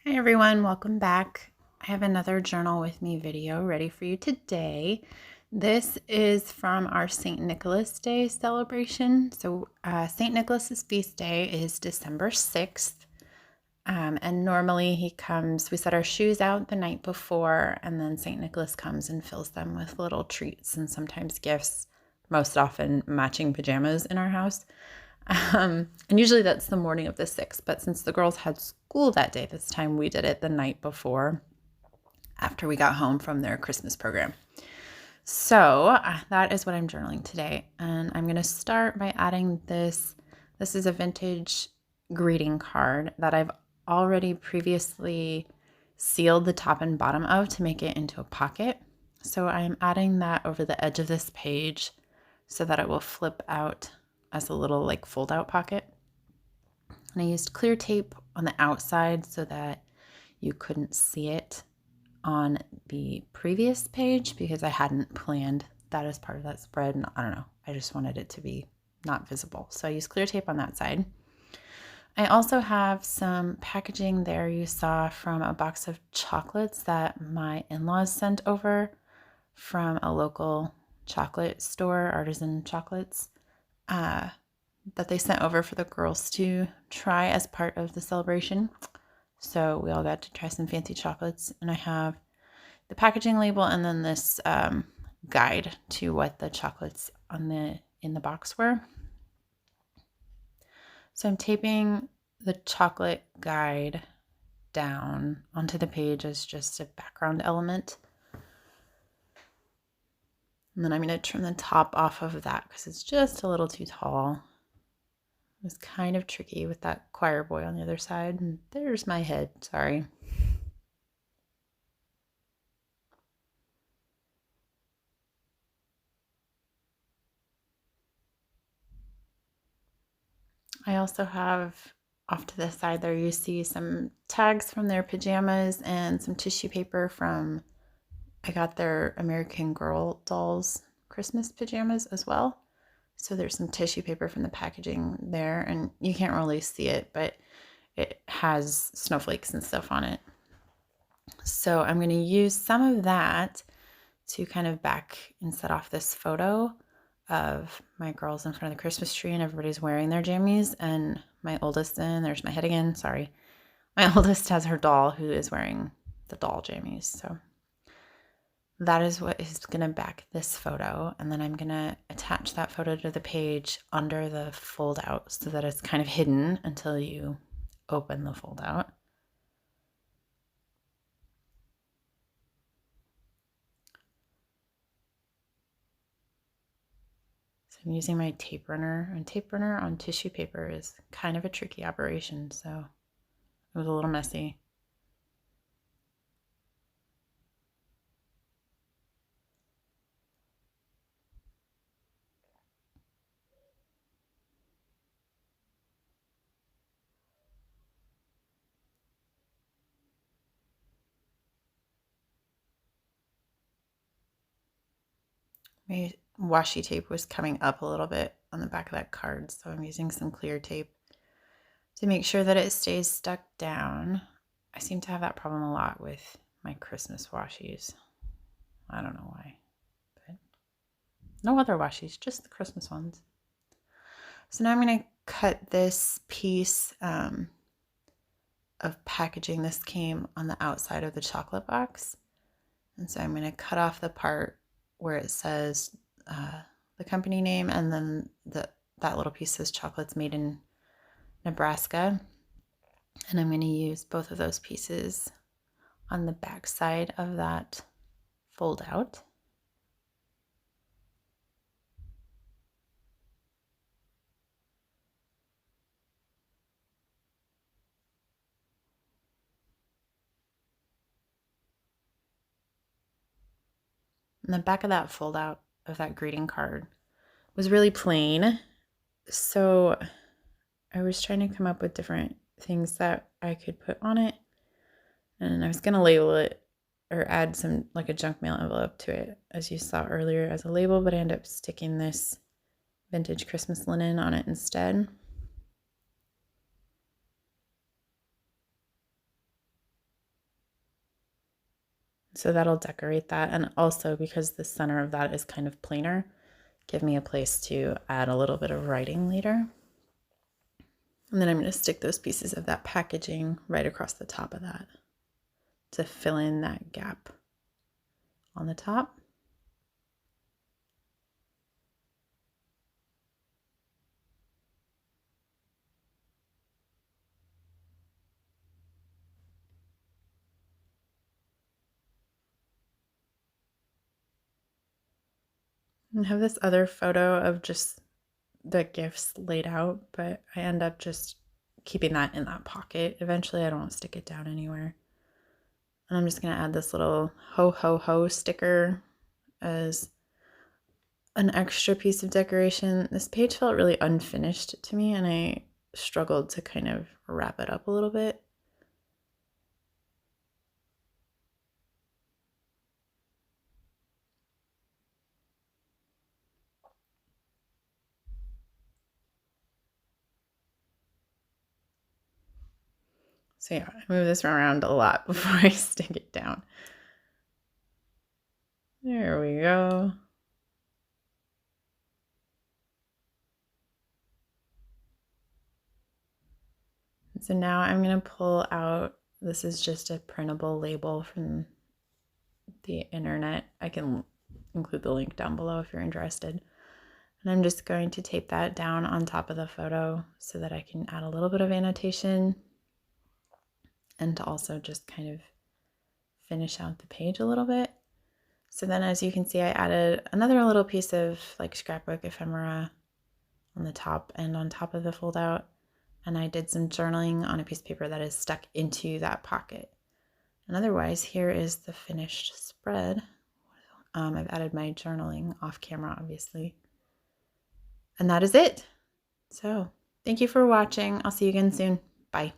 Hi everyone, welcome back. I have another journal with me video ready for you today. This is from our St. Nicholas Day celebration. So St. Nicholas's feast day is December 6th. And normally he comes, we set our shoes out the night before, and then St. Nicholas comes and fills them with little treats and sometimes gifts, most often matching pajamas in our house. And usually that's the morning of the 6th, but since the girls had school that day, this time we did it the night before after we got home from their Christmas program. So that is what I'm journaling today. And I'm going to start by adding this. This is a vintage greeting card that I've already previously sealed the top and bottom of to make it into a pocket. So I'm adding that over the edge of this page so that it will flip out as a little like fold out pocket. And I used clear tape on the outside so that you couldn't see it on the previous page because I hadn't planned that as part of that spread. And I don't know, I just wanted it to be not visible. So I used clear tape on that side. I also have some packaging there you saw from a box of chocolates that my in-laws sent over from a local chocolate store, Artisan Chocolates. That they sent over for the girls to try as part of the celebration. So we all got to try some fancy chocolates, and I have the packaging label and then this guide to what the chocolates in the box were. So I'm taping the chocolate guide down onto the page as just a background element. And then I'm going to trim the top off of that because it's just a little too tall. It was kind of tricky with that choir boy on the other side. And there's my head, sorry. I also have off to the side there, you see some tags from their pajamas and some tissue paper from, I got their American Girl dolls Christmas pajamas as well. So there's some tissue paper from the packaging there, and you can't really see it, but it has snowflakes and stuff on it. So I'm going to use some of that to kind of back and set off this photo of my girls in front of the Christmas tree and everybody's wearing their jammies, and my oldest, and there's my head again, sorry. My oldest has her doll who is wearing the doll jammies. So that is what is going to back this photo. And then I'm going to attach that photo to the page under the fold out so that it's kind of hidden until you open the fold out. So I'm using my tape runner, and tape runner on tissue paper is kind of a tricky operation. So it was a little messy. My washi tape was coming up a little bit on the back of that card, so I'm using some clear tape to make sure that it stays stuck down. I seem to have that problem a lot with my Christmas washies. I don't know why, but no other washies, just the Christmas ones. So now I'm going to cut this piece of packaging. This came on the outside of the chocolate box. And so I'm going to cut off the part where it says the company name, and then that little piece says chocolates made in Nebraska. And I'm going to use both of those pieces on the back side of that fold out. And the back of that fold out of that greeting card was really plain. So I was trying to come up with different things that I could put on it. And I was going to label it or add some like a junk mail envelope to it, as you saw earlier, as a label, but I ended up sticking this vintage Christmas linen on it instead. So that'll decorate that. And also because the center of that is kind of plainer, give me a place to add a little bit of writing later. And then I'm going to stick those pieces of that packaging right across the top of that to fill in that gap on the top. And have this other photo of just the gifts laid out, but I end up just keeping that in that pocket. Eventually I don't want to stick it down anywhere. And I'm just going to add this little ho ho ho sticker as an extra piece of decoration. This page felt really unfinished to me, and I struggled to kind of wrap it up a little bit. So yeah, I move this around a lot before I stick it down. There we go. So now I'm going to pull out, this is just a printable label from the internet. I can include the link down below if you're interested. And I'm just going to tape that down on top of the photo so that I can add a little bit of annotation and to also just kind of finish out the page a little bit. So then as you can see, I added another little piece of like scrapbook ephemera on the top and on top of the fold out. And I did some journaling on a piece of paper that is stuck into that pocket. And otherwise, here is the finished spread. I've added my journaling off camera, obviously. And that is it. So thank you for watching. I'll see you again soon. Bye.